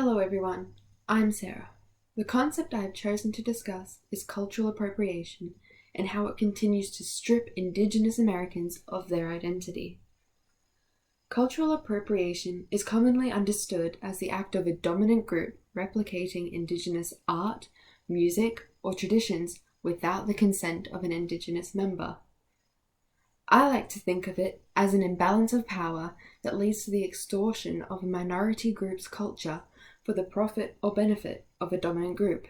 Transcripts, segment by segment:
Hello everyone, I'm Sarah. The concept I have chosen to discuss is cultural appropriation and how it continues to strip Indigenous Americans of their identity. Cultural appropriation is commonly understood as the act of a dominant group replicating Indigenous art, music, or traditions without the consent of an Indigenous member. I like to think of it as an imbalance of power that leads to the extortion of a minority group's culture for the profit or benefit of a dominant group.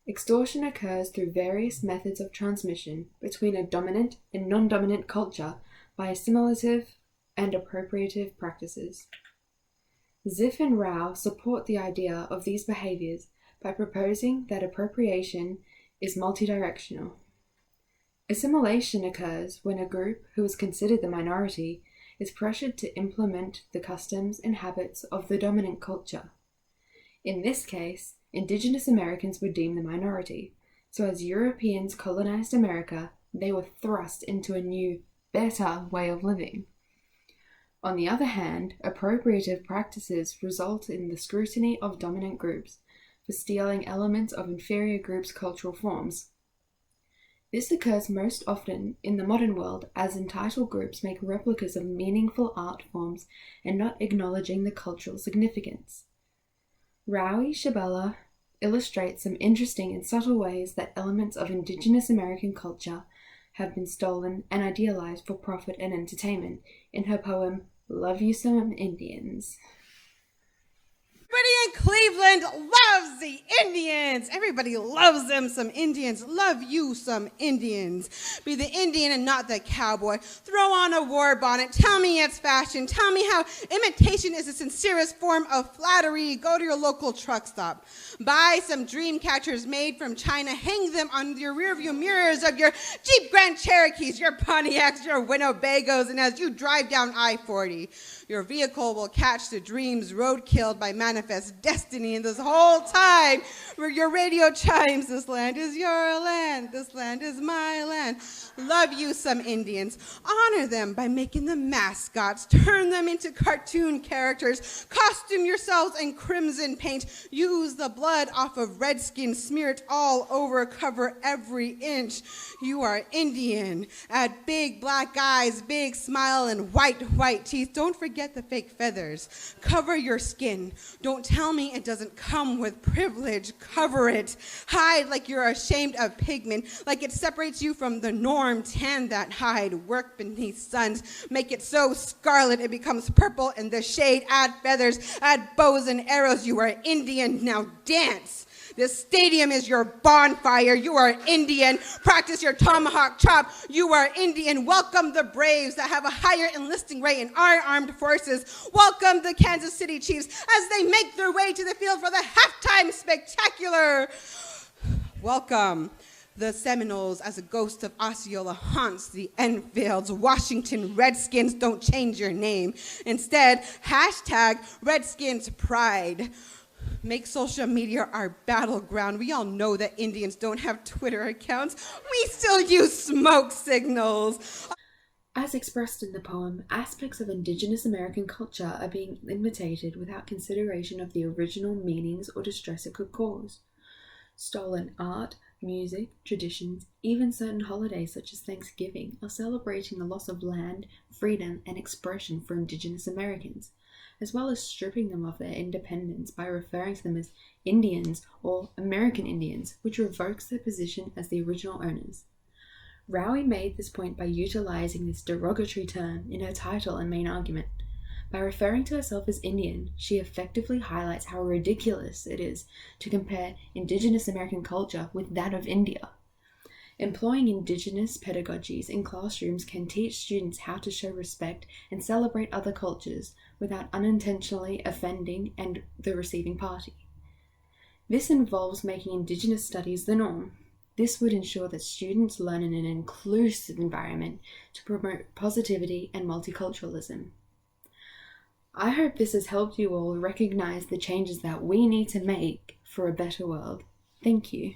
Extortion occurs through various methods of transmission between a dominant and non-dominant culture by assimilative and appropriative practices. Ziff and Rowe support the idea of these behaviors by proposing that appropriation is multidirectional. Assimilation occurs when a group who is considered the minority is pressured to implement the customs and habits of the dominant culture. In this case, Indigenous Americans were deemed the minority, so as Europeans colonized America, they were thrust into a new, better way of living. On the other hand, appropriative practices result in the scrutiny of dominant groups for stealing elements of inferior groups' cultural forms. This occurs most often in the modern world as entitled groups make replicas of meaningful art forms and not acknowledging the cultural significance. Rowie, Shebala illustrates some interesting and subtle ways that elements of Indigenous American culture have been stolen and idealized for profit and entertainment in her poem, Love You Some Indians. Everybody in Cleveland loves the Indians. Everybody loves them some Indians. Love you some Indians. Be the Indian and not the cowboy. Throw on a war bonnet. Tell me it's fashion. Tell me how imitation is the sincerest form of flattery. Go to your local truck stop. Buy some dream catchers made from China. Hang them on your rearview mirrors of your Jeep Grand Cherokees, your Pontiacs, your Winnebagos, and as you drive down I-40, your vehicle will catch the dreams road-killed by manifest destiny. And this whole time, where your radio chimes, this land is your land, this land is my land. Love you some Indians. Honor them by making them mascots. Turn them into cartoon characters. Costume yourselves in crimson paint. Use the blood off of redskins. Smear it all over. Cover every inch. You are Indian. Add big black eyes, big smile, and white teeth. Don't forget the fake feathers. Cover your skin. Don't tell me it doesn't come with privilege. Cover it. Hide like you're ashamed of pigment, like it separates you from the norm. Tan that hide. Work beneath suns. Make it so scarlet it becomes purple in the shade. Add feathers. Add bows and arrows. You are Indian. Now dance. This stadium is your bonfire. You are Indian. Practice your tomahawk chop. You are Indian. Welcome the Braves that have a higher enlisting rate in our armed forces. Welcome the Kansas City Chiefs as they make their way to the field for the halftime spectacular. Welcome the Seminoles as a ghost of Osceola haunts the Enfields. Washington Redskins, don't change your name. Instead, hashtag Redskins Pride. Make social media our battleground. We all know that Indians don't have Twitter accounts. We still use smoke signals. As expressed in the poem, aspects of Indigenous American culture are being imitated without consideration of the original meanings or distress it could cause. Stolen art, music, traditions, even certain holidays such as Thanksgiving are celebrating the loss of land, freedom, and expression for Indigenous Americans, as well as stripping them of their independence by referring to them as Indians or American Indians, which revokes their position as the original owners. Rowie made this point by utilizing this derogatory term in her title and main argument. By referring to herself as Indian, she effectively highlights how ridiculous it is to compare Indigenous American culture with that of India. Employing Indigenous pedagogies in classrooms can teach students how to show respect and celebrate other cultures without unintentionally offending the receiving party. This involves making Indigenous studies the norm. This would ensure that students learn in an inclusive environment to promote positivity and multiculturalism. I hope this has helped you all recognize the changes that we need to make for a better world. Thank you.